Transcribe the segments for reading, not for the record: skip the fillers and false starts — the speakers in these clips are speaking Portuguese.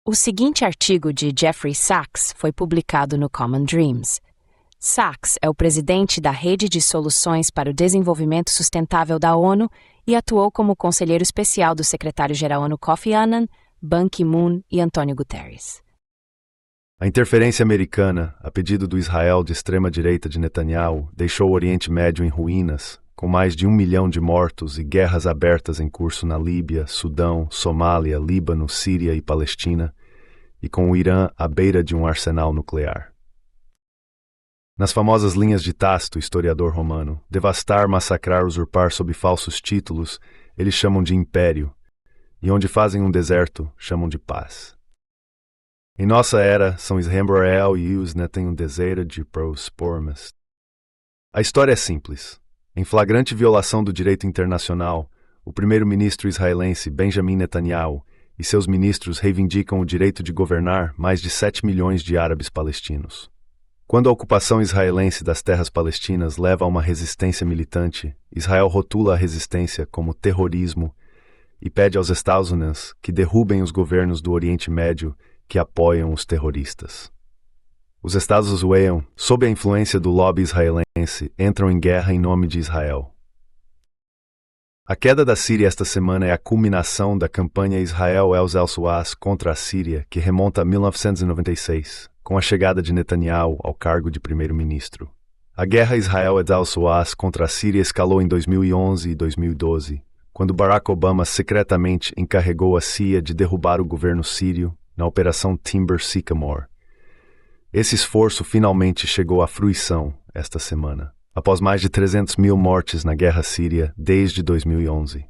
O seguinte artigo de Jeffrey Sachs foi publicado no Common Dreams. Sachs é o presidente da Rede de Soluções para o Desenvolvimento Sustentável da ONU e atuou como conselheiro especial do secretário-geral ONU Kofi Annan, Ban Ki-moon e Antônio Guterres. A interferência americana, a pedido do Israel de extrema-direita de Netanyahu, deixou o Oriente Médio em ruínas, com mais de 1 milhão de mortos e guerras abertas em curso na Líbia, Sudão, Somália, Líbano, Síria e Palestina, e com o Irã à beira de um arsenal nuclear. Nas famosas linhas de Tácito, historiador romano, devastar, massacrar, usurpar sob falsos títulos, eles chamam de império, e onde fazem um deserto, chamam de paz. Em nossa era, são Israel e os netem um deserto de prospormas. A história é simples. Em flagrante violação do direito internacional, o primeiro-ministro israelense Benjamin Netanyahu e seus ministros reivindicam o direito de governar mais de 7 milhões de árabes palestinos. Quando a ocupação israelense das terras palestinas leva a uma resistência militante, Israel rotula a resistência como terrorismo e pede aos Estados Unidos que derrubem os governos do Oriente Médio que apoiam os terroristas. Os Estados Unidos, sob a influência do lobby israelense, entram em guerra em nome de Israel. A queda da Síria esta semana é a culminação da campanha Israel el-Suaz contra a Síria, que remonta a 1996, com a chegada de Netanyahu ao cargo de primeiro-ministro. A guerra Israel el-Suaz contra a Síria escalou em 2011 e 2012, quando Barack Obama secretamente encarregou a CIA de derrubar o governo sírio na Operação Timber Sycamore. Esse esforço finalmente chegou à fruição esta semana, após mais de 300 mil mortes na guerra síria desde 2011.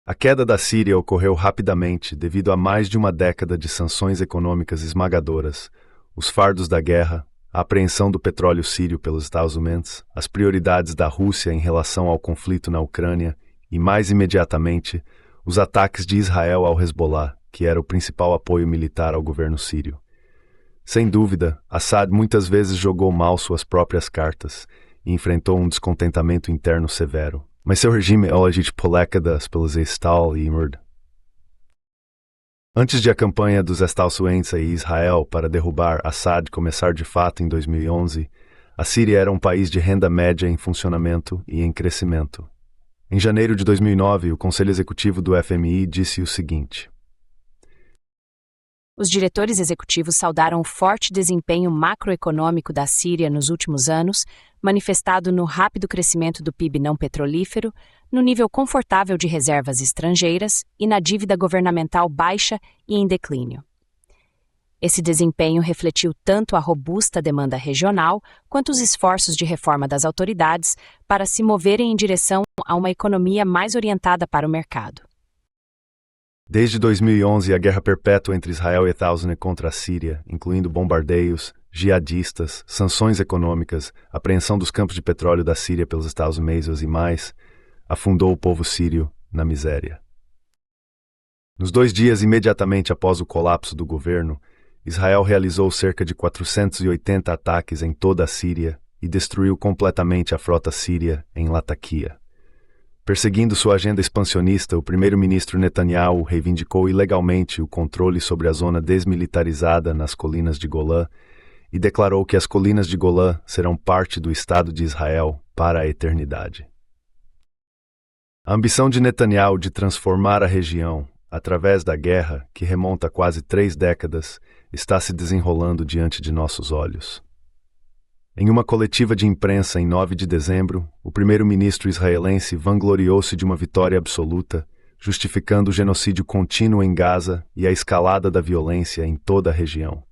A queda da Síria ocorreu rapidamente devido a mais de uma década de sanções econômicas esmagadoras, os fardos da guerra, a apreensão do petróleo sírio pelos Estados Unidos, as prioridades da Rússia em relação ao conflito na Ucrânia e, mais imediatamente, os ataques de Israel ao Hezbollah, que era o principal apoio militar ao governo sírio. Sem dúvida, Assad muitas vezes jogou mal suas próprias cartas e enfrentou um descontentamento interno severo, mas seu regime elegit polécadas pelos Estal e Imurd. Antes de a campanha dos Estados Unidos e Israel para derrubar Assad começar de fato em 2011, a Síria era um país de renda média em funcionamento e em crescimento. Em janeiro de 2009, o Conselho Executivo do FMI disse o seguinte: os diretores executivos saudaram o forte desempenho macroeconômico da Síria nos últimos anos, manifestado no rápido crescimento do PIB não petrolífero, no nível confortável de reservas estrangeiras e na dívida governamental baixa e em declínio. Esse desempenho refletiu tanto a robusta demanda regional quanto os esforços de reforma das autoridades para se moverem em direção a uma economia mais orientada para o mercado. Desde 2011, a guerra perpétua entre Israel e Estados Unidos contra a Síria, incluindo bombardeios, jihadistas, sanções econômicas, apreensão dos campos de petróleo da Síria pelos Estados Unidos e mais, afundou o povo sírio na miséria. Nos 2 dias imediatamente após o colapso do governo, Israel realizou cerca de 480 ataques em toda a Síria e destruiu completamente a frota síria em Latakia. Perseguindo sua agenda expansionista, o primeiro-ministro Netanyahu reivindicou ilegalmente o controle sobre a zona desmilitarizada nas colinas de Golã e declarou que as colinas de Golã serão parte do Estado de Israel para a eternidade. A ambição de Netanyahu de transformar a região, através da guerra, que remonta a quase 3 décadas, está se desenrolando diante de nossos olhos. Em uma coletiva de imprensa em 9 de dezembro, o primeiro-ministro israelense vangloriou-se de uma vitória absoluta, justificando o genocídio contínuo em Gaza e a escalada da violência em toda a região.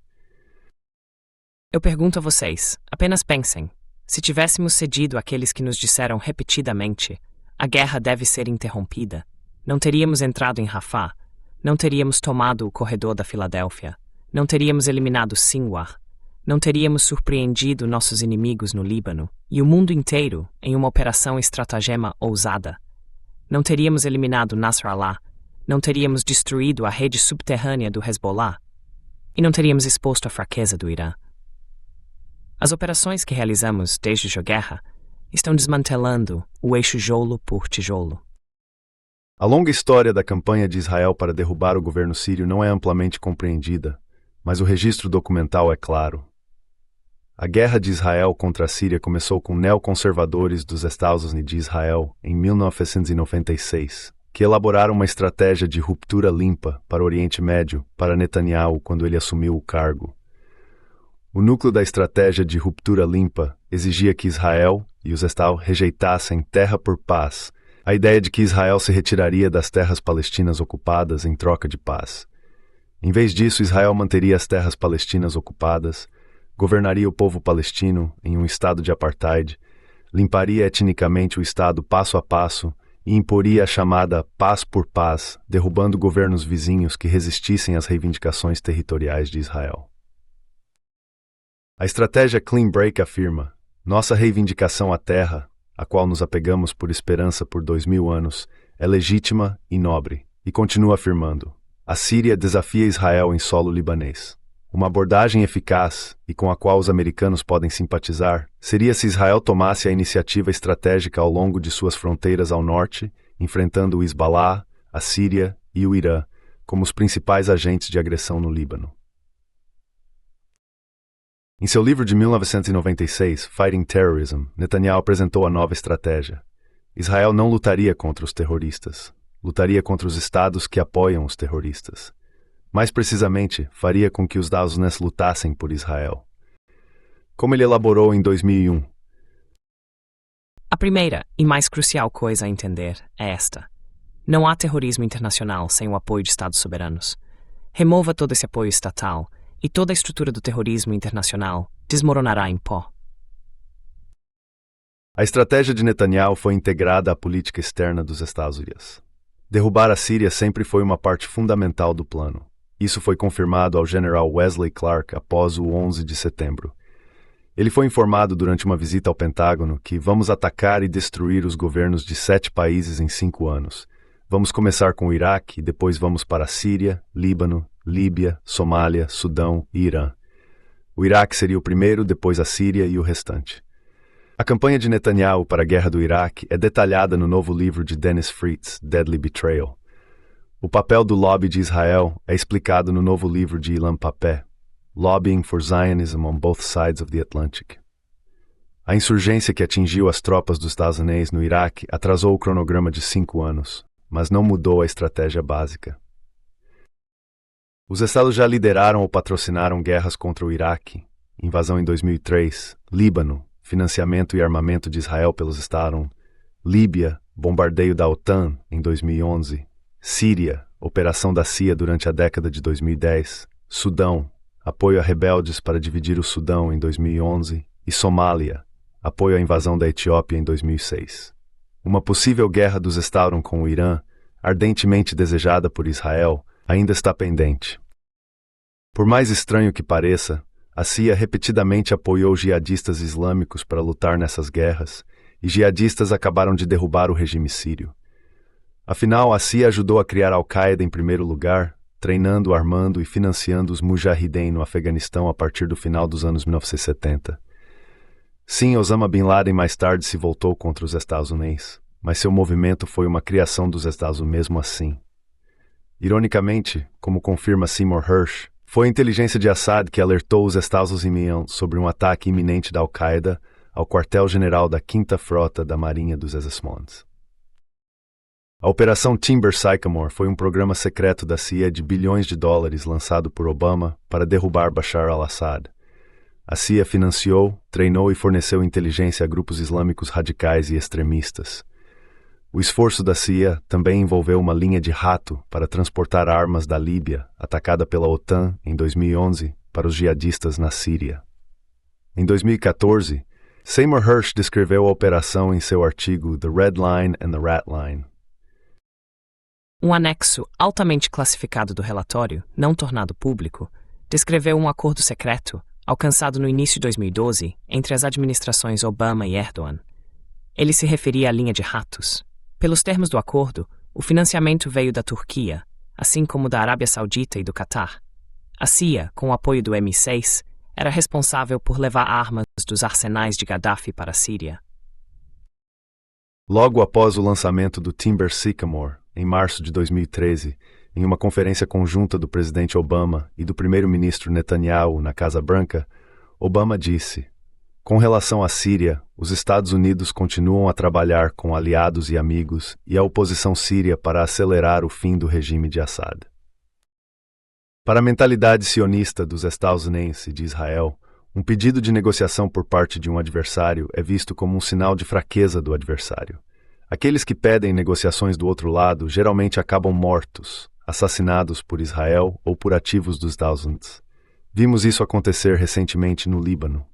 Eu pergunto a vocês, apenas pensem, se tivéssemos cedido àqueles que nos disseram repetidamente, a guerra deve ser interrompida, não teríamos entrado em Rafah, não teríamos tomado o corredor da Filadélfia, não teríamos eliminado Sinwar, não teríamos surpreendido nossos inimigos no Líbano e o mundo inteiro em uma operação estratagema ousada. Não teríamos eliminado Nasrallah, não teríamos destruído a rede subterrânea do Hezbollah e não teríamos exposto a fraqueza do Irã. As operações que realizamos desde a guerra estão desmantelando o eixo jolo por tijolo. A longa história da campanha de Israel para derrubar o governo sírio não é amplamente compreendida, mas o registro documental é claro. A guerra de Israel contra a Síria começou com neoconservadores dos Estados Unidos de Israel em 1996, que elaboraram uma estratégia de ruptura limpa para o Oriente Médio para Netanyahu quando ele assumiu o cargo. O núcleo da estratégia de ruptura limpa exigia que Israel e os Estados rejeitassem terra por paz, a ideia de que Israel se retiraria das terras palestinas ocupadas em troca de paz. Em vez disso, Israel manteria as terras palestinas ocupadas, governaria o povo palestino em um estado de apartheid, limparia etnicamente o estado passo a passo e imporia a chamada paz por paz, derrubando governos vizinhos que resistissem às reivindicações territoriais de Israel. A estratégia Clean Break afirma: nossa reivindicação à terra, a qual nos apegamos por esperança por 2000 anos, é legítima e nobre, e continua afirmando: a Síria desafia Israel em solo libanês. Uma abordagem eficaz, e com a qual os americanos podem simpatizar, seria se Israel tomasse a iniciativa estratégica ao longo de suas fronteiras ao norte, enfrentando o Hezbollah, a Síria e o Irã como os principais agentes de agressão no Líbano. Em seu livro de 1996, Fighting Terrorism, Netanyahu apresentou a nova estratégia. Israel não lutaria contra os terroristas, lutaria contra os estados que apoiam os terroristas. Mais precisamente, faria com que os Estados Unidos lutassem por Israel. Como ele elaborou em 2001. A primeira e mais crucial coisa a entender é esta: não há terrorismo internacional sem o apoio de Estados soberanos. Remova todo esse apoio estatal e toda a estrutura do terrorismo internacional desmoronará em pó. A estratégia de Netanyahu foi integrada à política externa dos Estados Unidos. Derrubar a Síria sempre foi uma parte fundamental do plano. Isso foi confirmado ao general Wesley Clark após o 11 de setembro. Ele foi informado durante uma visita ao Pentágono que vamos atacar e destruir os governos de 7 países em 5 anos. Vamos começar com o Iraque e depois vamos para a Síria, Líbano, Líbia, Somália, Sudão e Irã. O Iraque seria o primeiro, depois a Síria e o restante. A campanha de Netanyahu para a guerra do Iraque é detalhada no novo livro de Dennis Fritz, Deadly Betrayal. O papel do lobby de Israel é explicado no novo livro de Ilan Pappé, Lobbying for Zionism on Both Sides of the Atlantic. A insurgência que atingiu as tropas dos Estados Unidos no Iraque atrasou o cronograma de 5 anos, mas não mudou a estratégia básica. Os estados já lideraram ou patrocinaram guerras contra o Iraque, invasão em 2003, Líbano, financiamento e armamento de Israel pelos Estados, Líbia, bombardeio da OTAN em 2011, Síria, operação da CIA durante a década de 2010, Sudão, apoio a rebeldes para dividir o Sudão em 2011 e Somália, apoio à invasão da Etiópia em 2006. Uma possível guerra dos Estados com o Irã, ardentemente desejada por Israel, ainda está pendente. Por mais estranho que pareça, a CIA repetidamente apoiou jihadistas islâmicos para lutar nessas guerras, e jihadistas acabaram de derrubar o regime sírio. Afinal, a CIA ajudou a criar Al-Qaeda em primeiro lugar, treinando, armando e financiando os Mujahideen no Afeganistão a partir do final dos anos 1970. Sim, Osama Bin Laden mais tarde se voltou contra os Estados Unidos, mas seu movimento foi uma criação dos Estados Unidos mesmo assim. Ironicamente, como confirma Seymour Hersh, foi a inteligência de Assad que alertou os Estados Unidos sobre um ataque iminente da Al-Qaeda ao quartel-general da 5ª Frota da Marinha dos Estados Unidos. A Operação Timber Sycamore foi um programa secreto da CIA de bilhões de dólares lançado por Obama para derrubar Bashar al-Assad. A CIA financiou, treinou e forneceu inteligência a grupos islâmicos radicais e extremistas. O esforço da CIA também envolveu uma linha de rato para transportar armas da Líbia, atacada pela OTAN em 2011, para os jihadistas na Síria. Em 2014, Seymour Hersh descreveu a operação em seu artigo The Red Line and the Rat Line. Um anexo altamente classificado do relatório, não tornado público, descreveu um acordo secreto alcançado no início de 2012 entre as administrações Obama e Erdogan. Ele se referia à linha de ratos. Pelos termos do acordo, o financiamento veio da Turquia, assim como da Arábia Saudita e do Catar. A CIA, com o apoio do MI6, era responsável por levar armas dos arsenais de Gaddafi para a Síria. Logo após o lançamento do Timber Sycamore, em março de 2013, em uma conferência conjunta do presidente Obama e do primeiro-ministro Netanyahu na Casa Branca, Obama disse: "Com relação à Síria, os Estados Unidos continuam a trabalhar com aliados e amigos e a oposição síria para acelerar o fim do regime de Assad." Para a mentalidade sionista dos estadunidenses e de Israel, um pedido de negociação por parte de um adversário é visto como um sinal de fraqueza do adversário. Aqueles que pedem negociações do outro lado geralmente acabam mortos, assassinados por Israel ou por ativos dos Estados Unidos. Vimos isso acontecer recentemente no Líbano.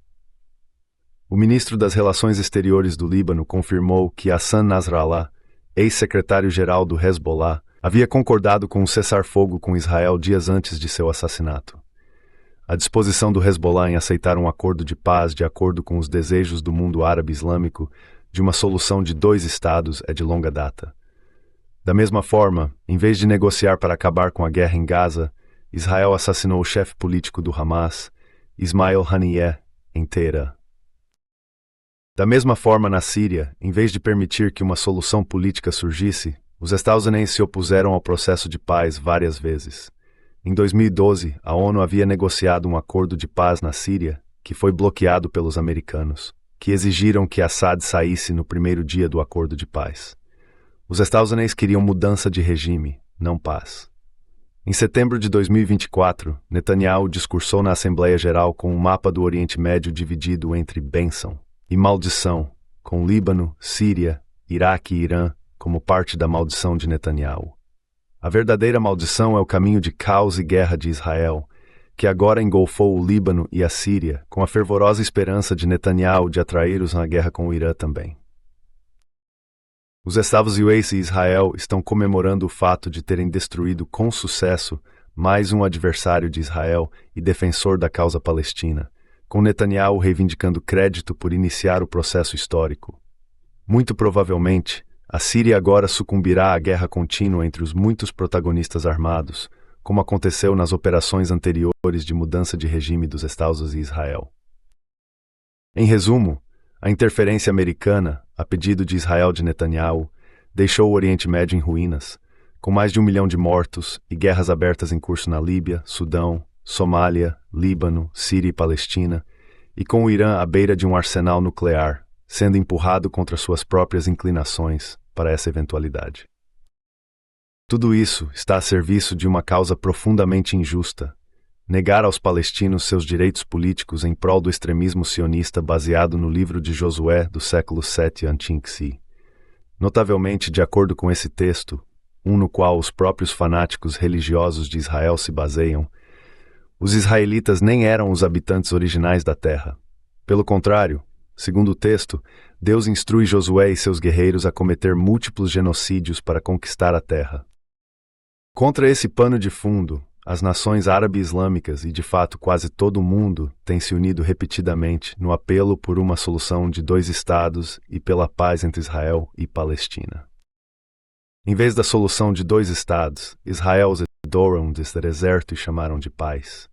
O ministro das Relações Exteriores do Líbano confirmou que Hassan Nasrallah, ex-secretário-geral do Hezbollah, havia concordado com um cessar-fogo com Israel dias antes de seu assassinato. A disposição do Hezbollah em aceitar um acordo de paz de acordo com os desejos do mundo árabe islâmico de uma solução de 2 estados é de longa data. Da mesma forma, em vez de negociar para acabar com a guerra em Gaza, Israel assassinou o chefe político do Hamas, Ismail Haniyeh, em Teherã. Da mesma forma, na Síria, em vez de permitir que uma solução política surgisse, os estadunidenses se opuseram ao processo de paz várias vezes. Em 2012, a ONU havia negociado um acordo de paz na Síria, que foi bloqueado pelos americanos, que exigiram que Assad saísse no primeiro dia do acordo de paz. Os estadunidenses queriam mudança de regime, não paz. Em setembro de 2024, Netanyahu discursou na Assembleia Geral com um mapa do Oriente Médio dividido entre bênção e maldição, com Líbano, Síria, Iraque e Irã como parte da maldição de Netanyahu. A verdadeira maldição é o caminho de caos e guerra de Israel, que agora engolfou o Líbano e a Síria, com a fervorosa esperança de Netanyahu de atraí-los na guerra com o Irã também. Os Estados Unidos e Israel estão comemorando o fato de terem destruído com sucesso mais um adversário de Israel e defensor da causa palestina, com Netanyahu reivindicando crédito por iniciar o processo histórico. Muito provavelmente, a Síria agora sucumbirá à guerra contínua entre os muitos protagonistas armados, como aconteceu nas operações anteriores de mudança de regime dos Estados Unidos e Israel. Em resumo, a interferência americana, a pedido de Israel de Netanyahu, deixou o Oriente Médio em ruínas, com mais de 1 milhão de mortos e guerras abertas em curso na Líbia, Sudão, Somália, Líbano, Síria e Palestina, e com o Irã à beira de um arsenal nuclear, sendo empurrado contra suas próprias inclinações para essa eventualidade. Tudo isso está a serviço de uma causa profundamente injusta: negar aos palestinos seus direitos políticos em prol do extremismo sionista baseado no livro de Josué do século 7 a.C. Notavelmente, de acordo com esse texto, no qual os próprios fanáticos religiosos de Israel se baseiam, os israelitas nem eram os habitantes originais da terra. Pelo contrário, segundo o texto, Deus instrui Josué e seus guerreiros a cometer múltiplos genocídios para conquistar a terra. Contra esse pano de fundo, as nações árabe-islâmicas e, de fato, quase todo o mundo têm se unido repetidamente no apelo por uma solução de 2 estados e pela paz entre Israel e Palestina. Em vez da solução de 2 estados, Israel os adoram desse deserto e chamaram de paz.